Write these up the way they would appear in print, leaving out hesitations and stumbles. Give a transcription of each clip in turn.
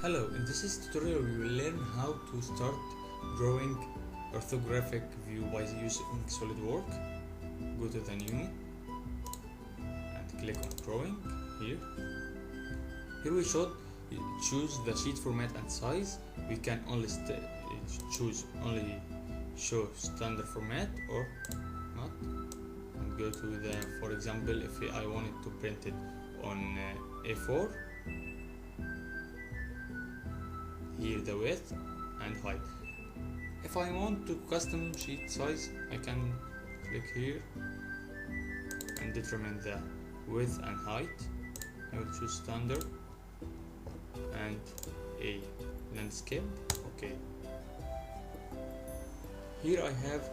Hello, in this tutorial we will learn how to start drawing orthographic view by using SolidWorks. Go to the new and click on drawing here. Here we should choose the sheet format and size. We can only choose only show standard format or not, and go to the, for example, if I wanted to print it on A4, here the width and height. If I want to custom sheet size, I can click here and determine the width and height. I will choose standard and a landscape. Okay, here I have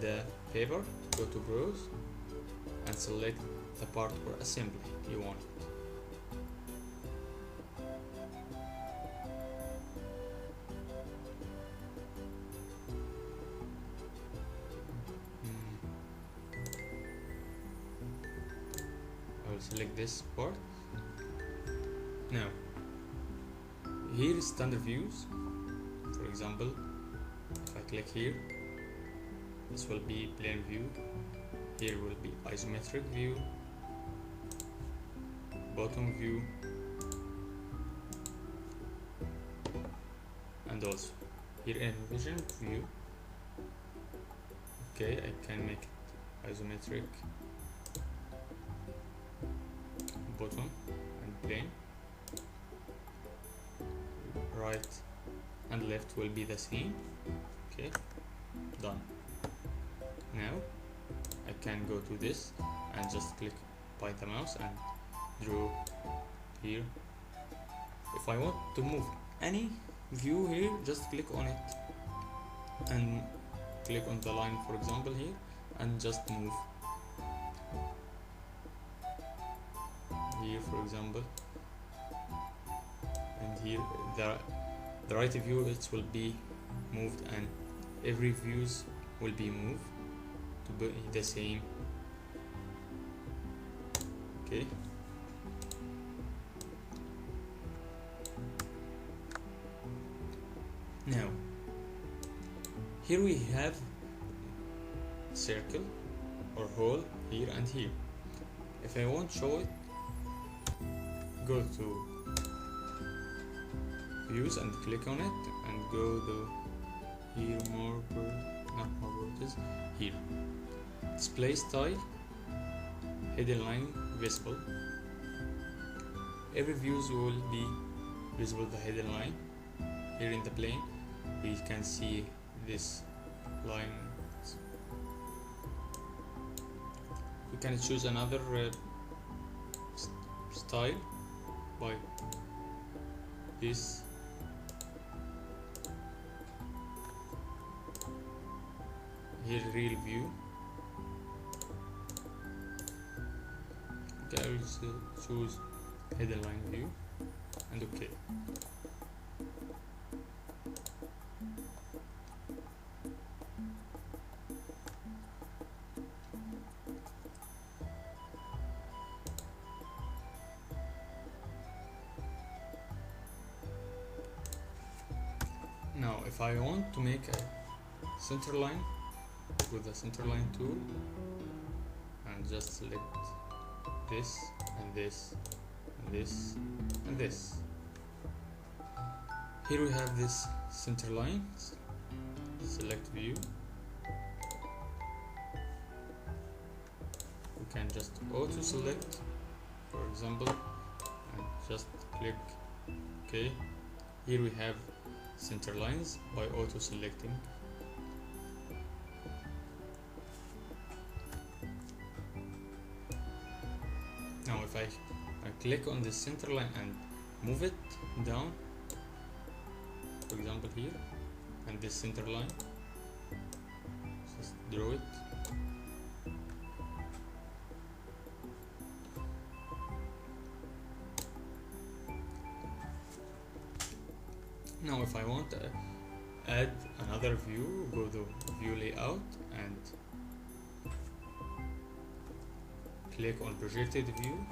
the paper. Go to browse and select the part or assembly you want. I will select this part. Now here is standard views. For example, if I click here, this will be plane view. Here will be isometric view, bottom view, and also here envision view. Okay, I can make it isometric, bottom and plane. Right and left will be the same. Okay, done. Now I can go to this and just click by the mouse and draw here. If I want to move any view here, just click on it and click on the line, for example here, and just move here, for example, and here the right view, it will be moved, and every views will be moved to be the same. Okay, now here we have circle or hole here and here. If I want to show it, go to views and click on it and go to here, here display style, hidden line visible. Every views will be visible the hidden line. Here in the plane we can see this line. We can choose another style by this. Here real view. Okay, I will choose hidden line view and okay. Now if I want to make a center line, with the centerline tool and just select this and this and this and this. Here we have this center lines. Select view. We can just auto select, for example, and just click OK. Here we have center lines by auto selecting. Now if I click on the center line and move it down, for example here, and this center line, just draw it. Now if I want to add another view, go to view layout and click on projected view.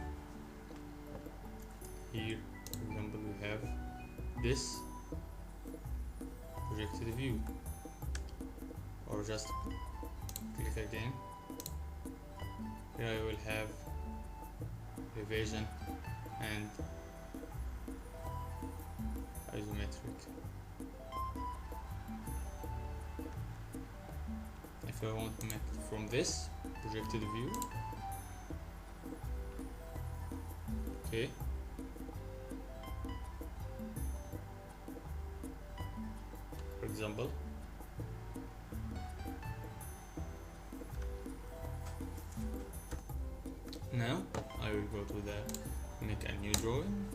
Here, for example, we have this projected view, or just click again. Here I will have revision and isometric. If I want to make it from this projected view, okay, for example, now I will go to the make a new drawing.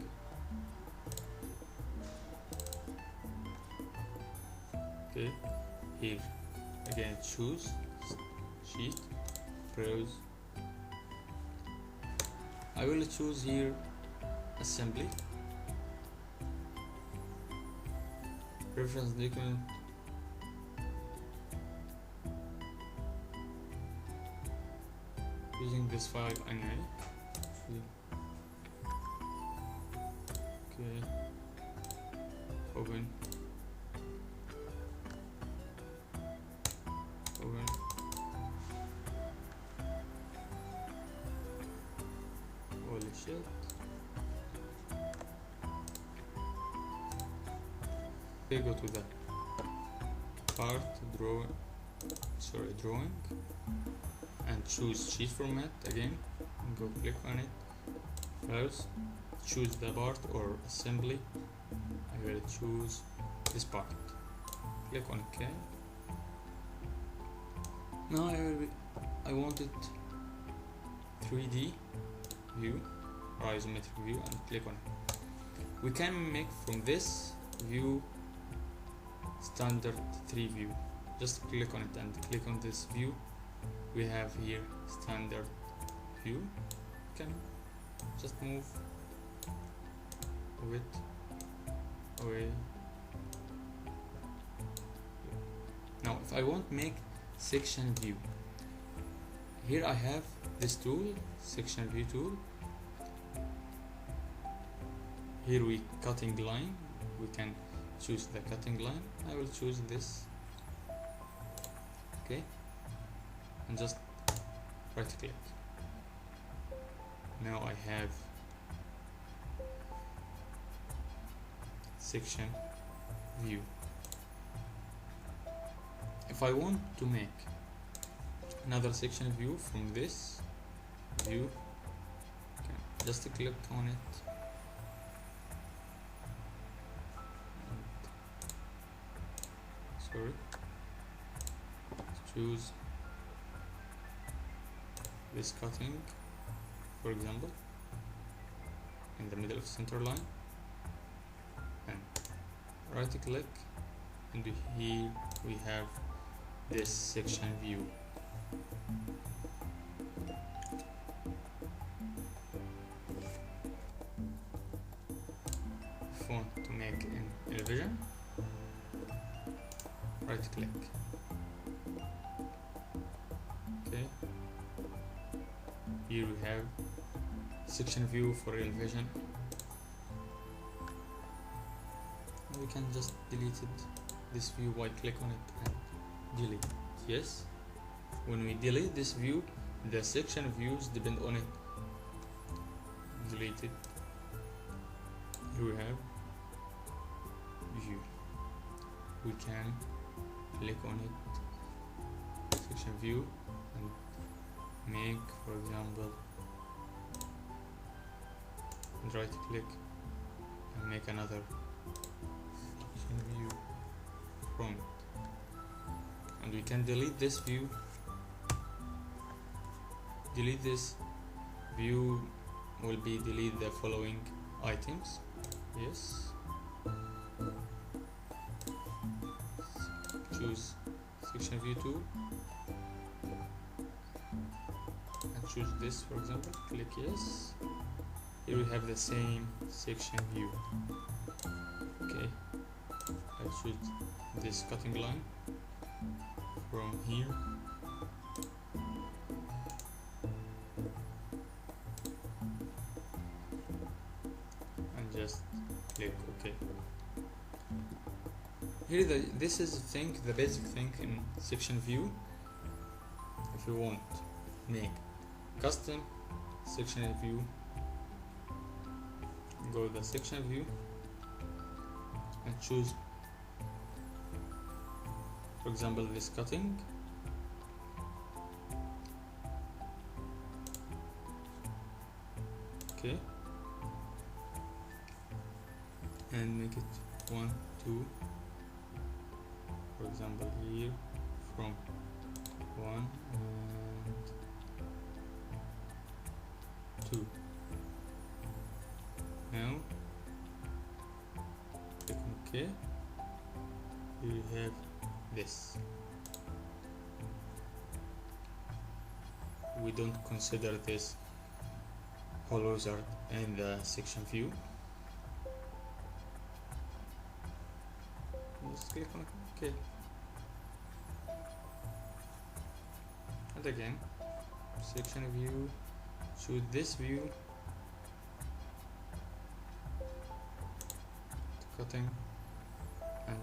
Okay, here again choose sheet, browse. I will choose here assembly, reference document, using this file anyway. Okay, open, holy shit. Okay, go to the part drawing and choose sheet format again, and go click on it, browse, choose the part or assembly. I will choose this part, click on OK. Now I want it 3D view or isometric view, and click on it. We can make from this view standard 3 view. Just click on it and click on this view. We have here standard view. You can just move it away. Now if I want to make section view, here I have this tool, section view tool. Here we cutting line, we can choose the cutting line. I will choose this, okay, and just right click. Now I have section view. If I want to make another section view from this view, okay, just click on it, choose this cutting, for example, in the middle of center line, and right click, and here we have this section view. If you want to make an elevation, right click, okay, here we have section view for elevation. We can just delete this view by click on it and delete. Yes, when we delete this view, the section views depend on it. Deleted. Here we have view. We can click on it, section view, and make, for example, and right click and make another section view from it. And we can delete this view. Delete this view will be delete the following items. Yes, choose section view tool and choose this, for example, click yes. Here we have the same section view. Okay, I choose this cutting line from here, and just click OK. here this is the basic thing in section view. If you want make custom section view, go to the section view and choose, for example, this cutting. Okay, and make it 1, 2, for example here from 1 and 2. Now click OK. You have this. We don't consider this whole wizard in the section view. Just click on OK. And again, section view, choose this view, cutting, and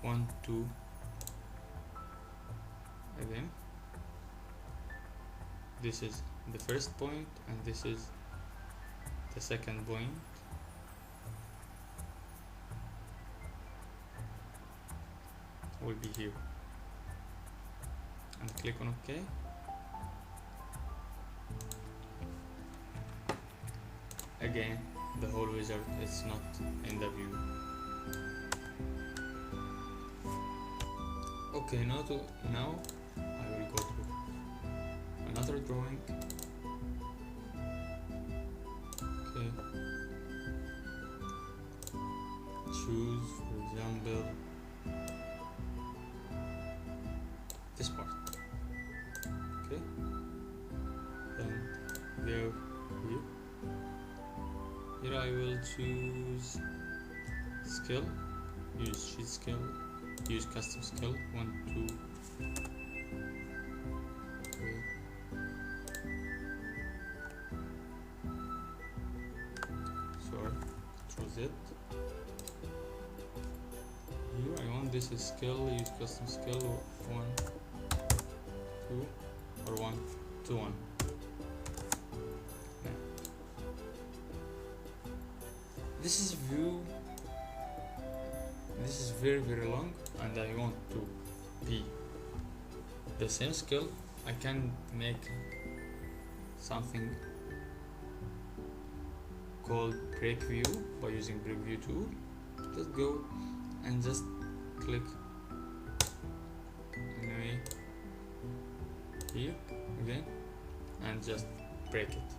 1, 2. Again, this is the first point and this is the second point. Will be here, and click on OK. Again, the whole wizard is not in the view. Okay, now I will go to another drawing. Okay, choose, for example, this part. Okay, and there here. Here I will choose skill, use sheet skill, use custom skill 1, 2. Okay. Sorry, Ctrl Z. Here I want this is skill, use custom skill 1, 2, or 1, 2, 1. This is view. This is very long, and I want to be the same skill. I can make something called break view by using break view tool. Just go and just click anyway here again and just break it.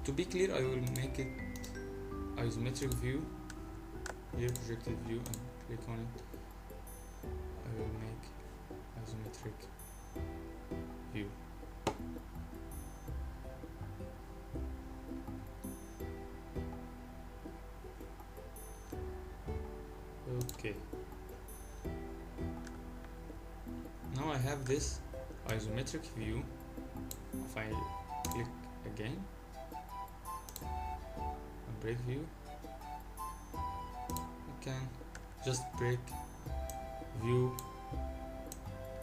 To be clear, I will make it isometric view. Here projected view and click on it. I will make isometric view. Okay. Now I have this isometric view. If I click again and break view, can just break view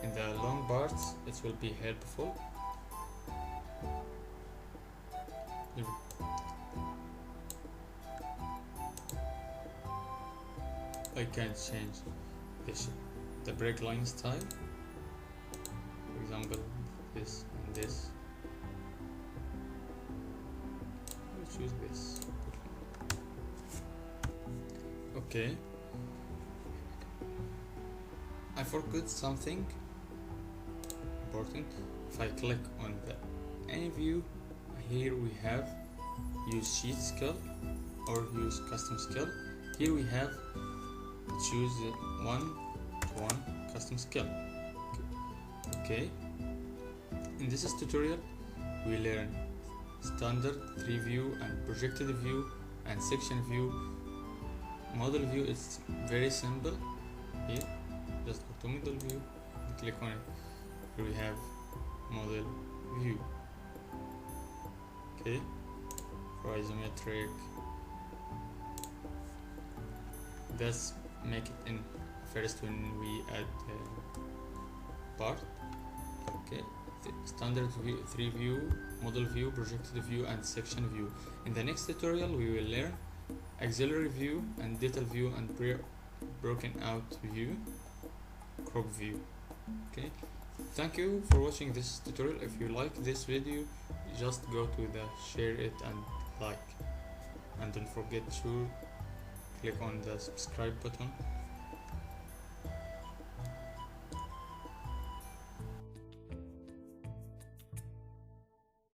in the long parts. It will be helpful. I can change this, the break line style, for example this and this. I'll choose this. Okay, I forgot something important. If I click on the any view, here we have use sheet skill or use custom skill. Here we have choose 1-to-1 custom skill. Okay, in this tutorial we learn standard 3 view and projected view and section view. Model view is very simple. Here just go to model view and click on it. Here we have model view. Okay, for isometric, let's make it in first when we add part. Okay, the standard view, 3 view, model view, projected view, and section view. In the next tutorial we will learn auxiliary view and data view and broken out view, crop view. Okay, thank you for watching this tutorial. If you like this video, just go to the share it and like, and don't forget to click on the subscribe button